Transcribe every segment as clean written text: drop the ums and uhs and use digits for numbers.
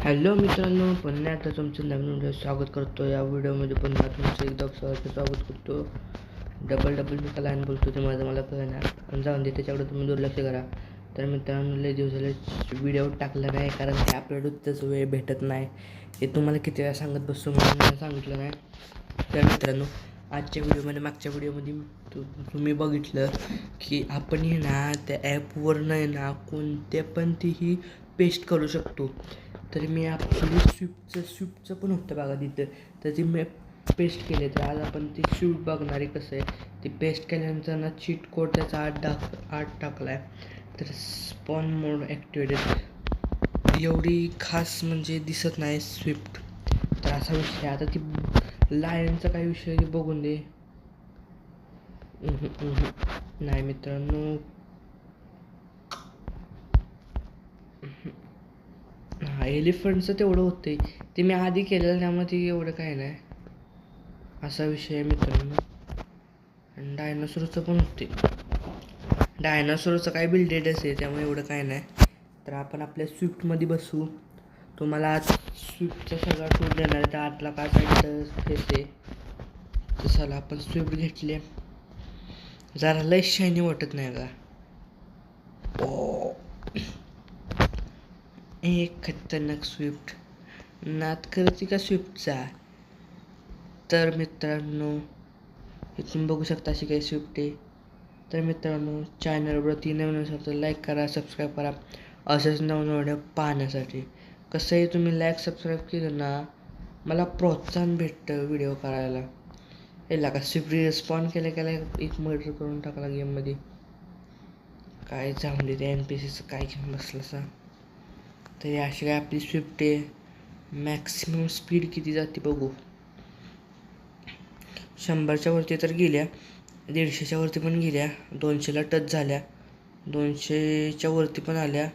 Hello मित्रांनो, पुन्हा एकदा तुमचं नवीन व्हिडिओ स्वागत करतो. या व्हिडिओमध्ये पुन्हा तुमचं एकदम स्वागत करतो. डबल मी लाईन बोलतो ते मला कळणार आणि जाऊन दे, त्याच्याकडे तुम्ही दुर्लक्ष करा. तर मित्रांनो, लय दिवस झाले व्हिडिओ टाकला नाही, कारण ते अपलोड होतच वेळ भेटत नाही. हे तुम्हाला किती वेळा सांगत बसतो, म्हणून सांगितलं नाही. तर मित्रांनो, आजच्या व्हिडिओमध्ये मागच्या व्हिडिओमध्ये तुम्ही बघितलं की आपण हे ना त्या ॲपवरनं आहे ना कोणत्या पण तीही पेस्ट करू शकतो. तर मी आपली स्विफ्टचं पण होतं बघा तिथं, तर ती मी पेस्ट केले. तर आज आपण ती स्विफ्ट बघणार आहे कसं आहे ती पेस्ट केल्यानंतर ना चीट कोड त्याचा आठ टाकला आहे. तर स्पॉन मोड ॲक्टिवेटेड, एवढी खास म्हणजे दिसत नाही स्विफ्ट. तर असा विषय. आता ती लायनचा काही विषय बघून दे. नाही मित्रांनो, हां एलिफंटचं तेवढं होतं ते मी आधी केलेलं, त्यामुळे ते एवढं काय नाही. असा विषय आहे मित्रांनो. आणि डायनासोरचं पण होते. डायनासोरचं काय बिल्डेडच आहे, त्यामुळे एवढं काय नाही. तर आपण आपल्या स्विफ्टमध्ये बसू. तुम्हाला आज स्विफ्टचा सगळा टूर देणार आहे. त्या आतला काय साईडचं फेस आहे. तर चला आपण स्विफ्ट घेतली. जरा लय शायनी वाटत नाही का? एक खतरनाक स्विफ्ट नाद करते का स्विफ्टचा. तर मित्रांनो, इथून बघू शकता अशी काही स्विफ्ट आहे. तर मित्रांनो, चॅनलवरती नवीन असेल तर लाईक करा, सबस्क्राईब करा असेच नवीन व्हिडिओ पाहण्यासाठी. कसं आहे, तुम्ही लाईक सबस्क्राईब केलं ना मला प्रोत्साहन भेटतं व्हिडिओ करायला. याला का स्विफ्ट रिस्पॉन्ड केल्या एक मर्डर करून टाकला गेममध्ये. काय जाऊन दे, त्या NPCचं काय घेऊन बसलं सांग. तरी अशी काय आपली स्विफ्ट आहे. मॅक्सिमम स्पीड किती जाते बघू. 100च्या वरती तर गेल्या, 150च्या वरती पण गेल्या, 200ला टच झाल्या, 200च्या वरती पण आल्या,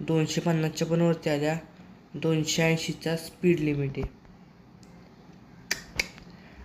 250च्या पण वरती आल्या, 280चा स्पीड लिमिट आहे.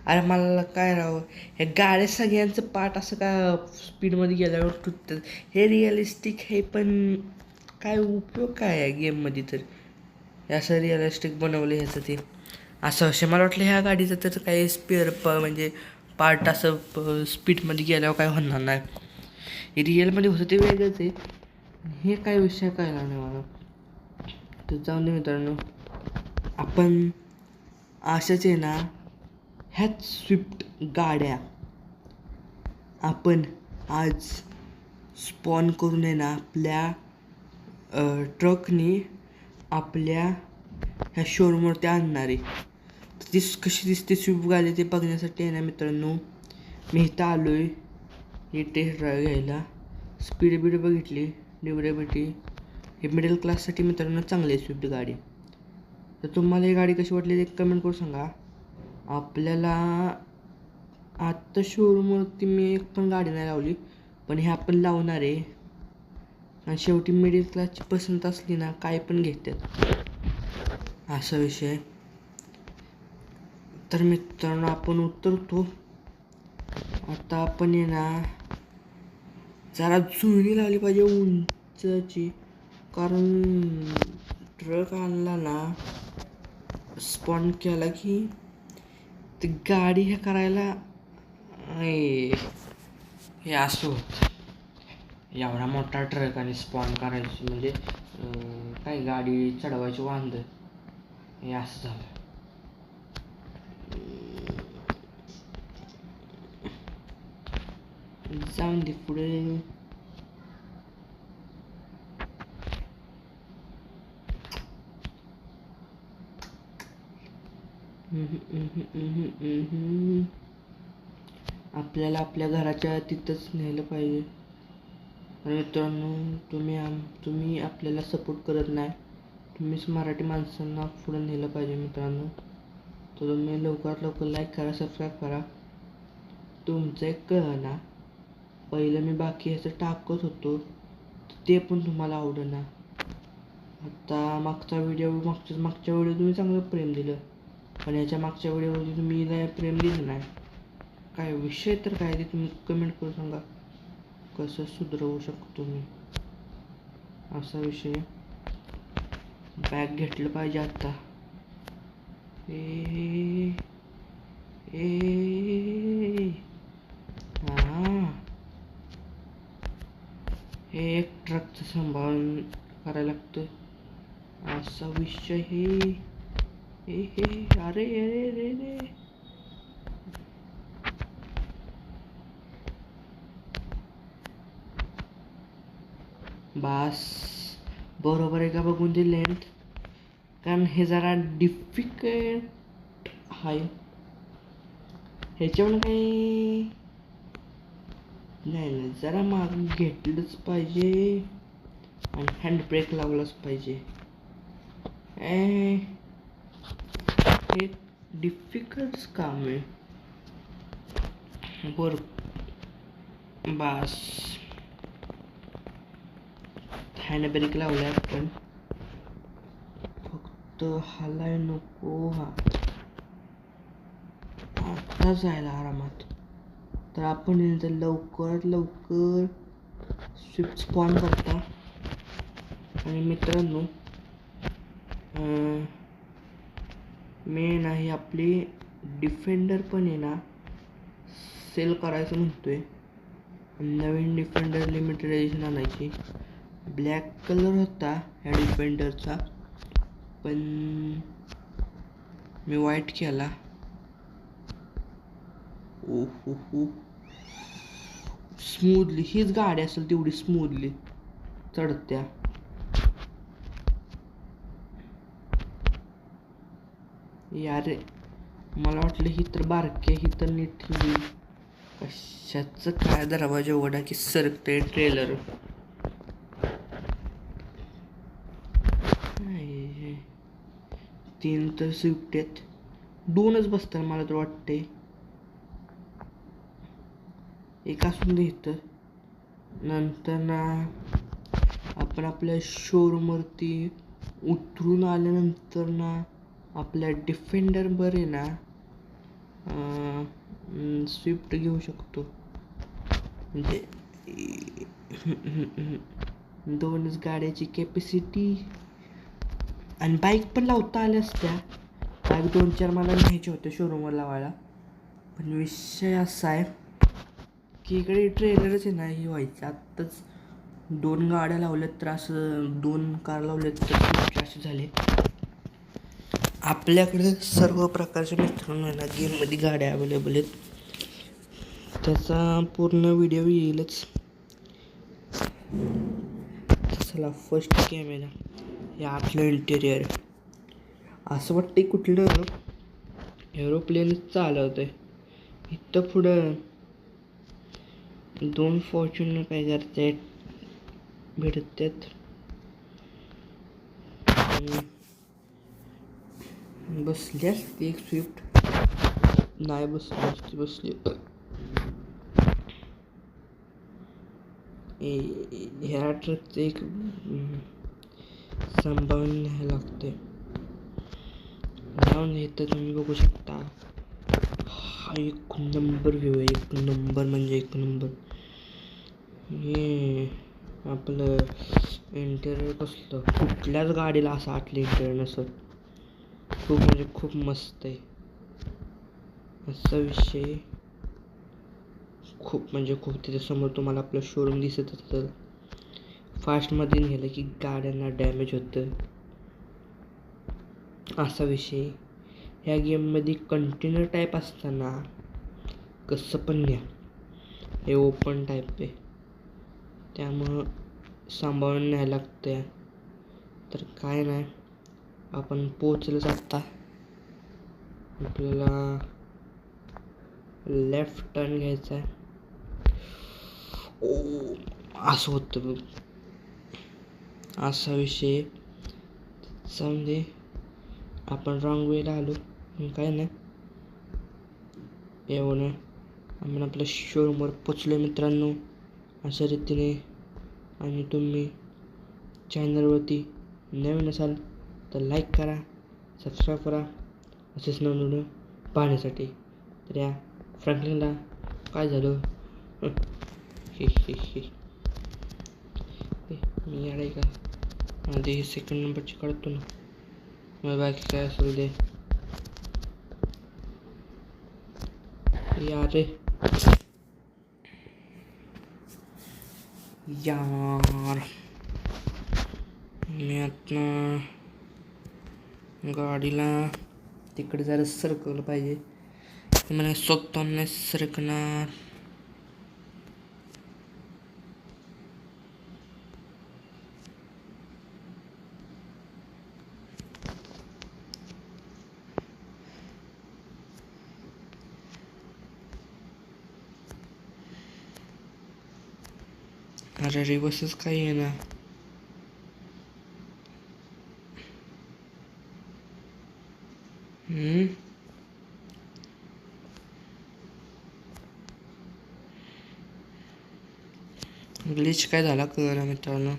अरे मला काय राव, हे गाड्या सगळ्यांचं पार्ट असं का स्पीडमध्ये गेल्यावर तुटतात. हे रिअलिस्टिक हे, पण काय उपयोग काय आहे गेममध्ये. तर हे असं रिअलिस्टिक बनवलं ह्याचं ते असं असे. मला वाटलं ह्या गाडीचं तर काही म्हणजे पार्ट असं स्पीडमध्ये गेल्यावर काय होणार नाही. हे रिअलमध्ये होतं ते वेगळंच आहे. हे काय विषय कळला नाही मला. तर जाऊन दे मित्रांनो, आपण अशाच आहे ना ह्याच स्विफ्ट गाड्या आपण आज स्पॉन करून आहे ना आपल्या ट्रकनी आपल्या ह्या शोरूमवरती आणणार आहे. तर ती कशी दिसते स्विफ्ट गाडी ते बघण्यासाठी आहे ना मित्रांनो, मी इथं आलो आहे ही टेस्ट ड्राईव्ह घ्यायला. स्पीड बघितली, ड्युरेबिलिटी, हे मिडल क्लाससाठी मित्रांनो चांगली आहे स्विफ्ट गाडी. तर तुम्हाला ही गाडी कशी वाटली ते कमेंट करून सांगा. आपल्याला आत्ता शोरूमवरती मी एक पण गाडी नाही लावली, पण हे आपण लावणार आहे. आणि शेवटी मिडल क्लासची पसंत असली ना काय पण घेतात, असा विषय. तर मित्रांनो, आपण उतरतो आता. आपण आहे ना जरा जुळणी लावली पाहिजे उंचची, कारण ट्रक आणला ना स्पॉन केला की ती गाडी हे करायला हे असं होतं. एवढा मोठा ट्रक आणि स्पॉन करायची म्हणजे काय गाडी चढवायची वांद, हे असं झालं. जाऊन दे पुढे. आपल्याला आपल्या घराच्या तिथंच नेलं पाहिजे. मित्रांनो, तुम्ही आपल्याला सपोर्ट करत नाही. तुम्हीच मराठी माणसांना पुढं नेलं पाहिजे मित्रांनो. तर तुम्ही लवकरात लवकर लाईक करा, सबस्क्राईब करा. तुमचं एक कळलं ना, पहिलं मी बाकी ह्याचं टाकत होतो ते पण तुम्हाला आवडेना. आता मागच्या व्हिडिओ तुम्ही चांगलं प्रेम दिलं, पण याच्या मागच्या व्हिडिओमध्ये तुम्ही प्रेम दिलं नाही. काय विषय तर काय ते तुम्ही कमेंट करून सांगा, कसं सुधरवू शकतो मी, असा विषय. बॅग घेतलं पाहिजे आता. ए ए हां, हे एक ट्रकचं सांभाळून करायला लागतं असा विषय. हे अरे अरे रे रे. बास बरोबर आहे का बघून ती लेंथ, कारण हे जरा डिफिकल्ट आहे. ह्याच्यावर काही नाही, जरा मागं घेतलंच पाहिजे आणि हँड ब्रेक लावलाच पाहिजे. हे डिफिकल्ट काम आहे. बास हँड ब्रेक लावलाय आपण, फक्त हालाय नको. आता जायला आरामात. तर आपण नंतर लवकरात लवकर स्विफ्ट स्पॉन करता. आणि मित्रांनो, मी नाही आपली डिफेंडर पण आहे ना सेल करायचं म्हणतोय. नवीन डिफेंडर लिमिटेड एडिशन आणायची. ब्लॅक कलर होता ह्या डिफेंडरचा, पण मी व्हाईट केला. ओ स्मूथली हीच गाडी असेल तेवढी स्मूथली चढत्या. यार मला वाटलं ही तर बारके, ही तर नीट ठेवली. कशाचं काय दरवाजा उघडा की सरकते ट्रेलर. तीन तर स्विफ्ट आहेत, दोनच बसतात मला तर वाटते. एक असून दे इथं. नंतर ना आपण आपल्या शोरूमवरती उतरून आल्यानंतर ना आपल्या डिफेंडर बरे ना स्विफ्ट घेऊ शकतो. म्हणजे दोनच गाड्याची कॅपॅसिटी. आणि बाईक पण लावता आल्या असत्या. बाईक 2-4 मला न्यायचे होते शोरूमवर लावायला, पण विषय असा आहे की इकडे ट्रेलरच आहे ना ही व्हायचं. आत्ताच 2 गाड्या लावल्यात तर असं 2 कार लावल्यात तर असे झाले. आपल्याकडे सर्व प्रकारच्या मित्रांनो ना गेममध्ये गाड्या अवेलेबल आहेत. त्याचा पूर्ण व्हिडिओ येईलच. चला फर्स्ट कॅमेरा, हे आतलं इंटेरियर. असं वाटतं कुठलं एरोप्लेन चालवतंय. इथं पुढं 2 फॉर्च्युनर काय करतायत भेटतात. बसली असती एक स्विफ्ट, नाही बसली असती. बसली ह्या ट्रकचं एक सांभाळून न्यायला लागते. जाऊन इथं तुम्ही बघू शकता. हा एक नंबर व्ह्यू आहे, एक नंबर म्हणजे एक नंबर. हे आपलं इंटेरियर कसलं, कुठल्याच गाडीला असं आतलं इंटेरियर नसत. खूप म्हणजे खूप मस्त आहे असा विषय. खूप म्हणजे खूप. त्याच्यासमोर तुम्हाला आपलं शोरूम दिसत असतं. फास्टमध्ये नेलं की गाड्यांना डॅमेज होतं असा विषय. ह्या गेममध्ये कंटेनर टाईप असताना कसं पण न्या, हे ओपन टाईप आहे त्यामुळं सांभाळून न्यायला लागतं. तर काय नाही, आपण पोचलंच आत्ता. आपल्याला लेफ्ट टर्न घ्यायचा आहे. ओ असं होतं बघ, असा विषय. समजे आपण रॉंग वेला आलो, काय नाही एवढं. आपण आपल्या शोरूमवर पोचलो मित्रांनो अशा रीतीने. आणि तुम्ही चॅनलवरती नवीन असाल तर लाईक करा, सबस्क्राईब करा असेच नवीन व्हिडिओ पाहण्यासाठी. तर या फ्रँकलिनला काय झालं मी याडे का आधी सेकंड नंबरची काढतो ना. मग बाकी काय असेल ते यार यार मी आता गाडीला तिकडे जरा सरकवलं पाहिजे. मला स्वतः नाही सरकणार. अरे रिवर्सच काही आहे ना. ग्लिच काय झाला कळना मित्रांनो.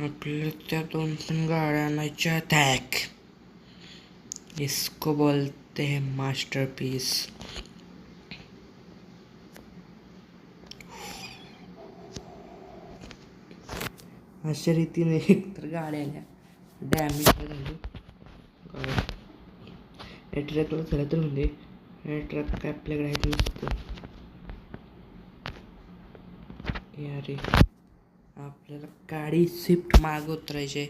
आपल्या त्या 2 पण गाड्या आणायच्या अटॅक. इसको बोलते हैं मास्टरपीस. अशा रीतीने एकतर गाड्या आल्या डॅमेज झाली. ट्रॅकला झालं तर म्हणजे ट्रॅक काय आपल्याकडे आहेत नसतं यारे. आपल्याला गाडी स्विफ्ट माग उतरायची.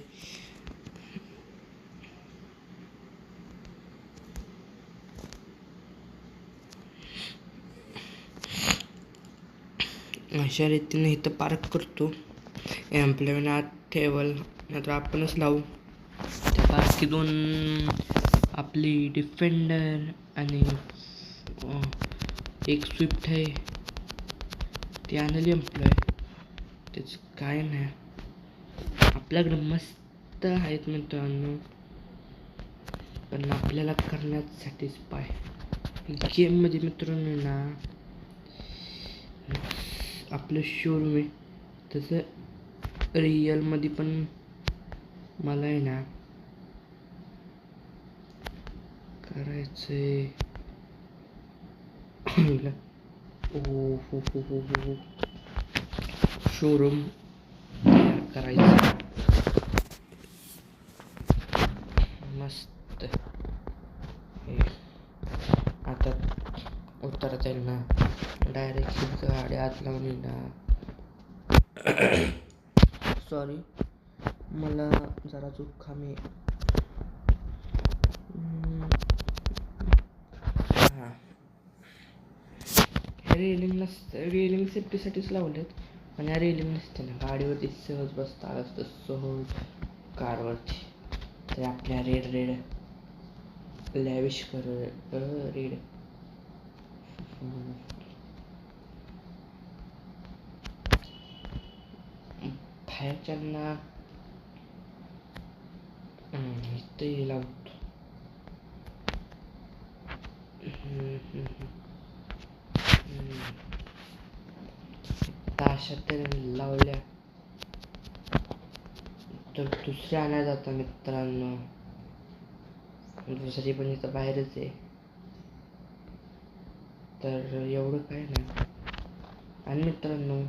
अशा रीतीने इथं पार्क करतो. एम्प्लॉयमेंट आत ठेवल नाहीतर आपणच लावू. त्या बाकी 2 आपली डिफेंडर आणि एक स्विफ्ट आहे ती आणली एम्प्लॉय. त्याचं काय नाही. आपल्याकडे मस्त आहेत मित्रांनो, पण आपल्याला करण्यासाठीच पाय गेममध्ये मित्रांनो ना आपलं शोरूम आहे. तसं रिअलमध्ये पण मला आहे ना करायचंय. हो हो हो हो हो शोरूम करायचं मस्त. आता उतरता येईल ना डायरेक्ट गाडी आत लावून ना. सॉरी मला जरा चूक खामी. हां रेलिंग नसतं. रेलिंग सेफ्टीसाठीच लावलेत पण या रेलिंग नसते ना गाडीवरती सहज बसता आलं असतं सहज कारवरती. तर आपल्या रेड लॅविश कर रेड बाहेरच्यांना ते लावतो. अशा तऱ्हेने लावल्या तर दुसऱ्या आणायला जातं मित्रांनो. दुसरी पण इथं बाहेरच आहे तर एवढं काय नाही. आणि मित्रांनो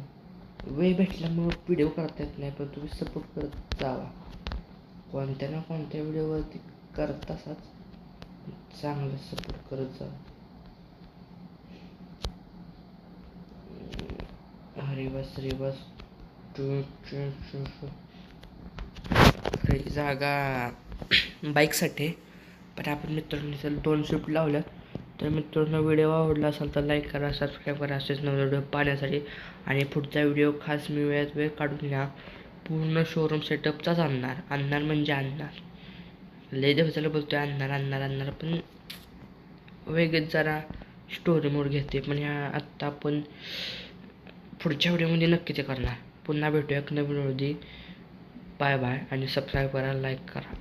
वेळ भेटल्यामुळं व्हिडिओ करता येत नाही पण तुम्ही सपोर्ट करत जावा. कोणत्या ना कोणत्या व्हिडिओवरती करत असाच चांगलं सपोर्ट करत जा. रिवर्स जागा बाईकसाठी. पण आपण मित्रांनी जर 2 स्विफ्ट लावल्या तर मित्रांनो व्हिडिओ आवडला असेल तर लाईक करा, सबस्क्राईब करा असेच नवीन व्हिडिओ पाहण्यासाठी. आणि पुढचा व्हिडिओ खास मी वेळ काढून घ्या पूर्ण शोरूम सेटअपचाच आणणार म्हणजे आणणार. लय दिवसाला बोलतोय आणणार पण वेगळीच जरा स्टोरी मोड घेते. पण ह्या आत्ता आपण पुढच्या व्हिडिओमध्ये नक्की ते करणार. पुन्हा भेटूया एक नवीन व्हिडिओ. बाय बाय आणि सबस्क्राईब करा, लाईक करा.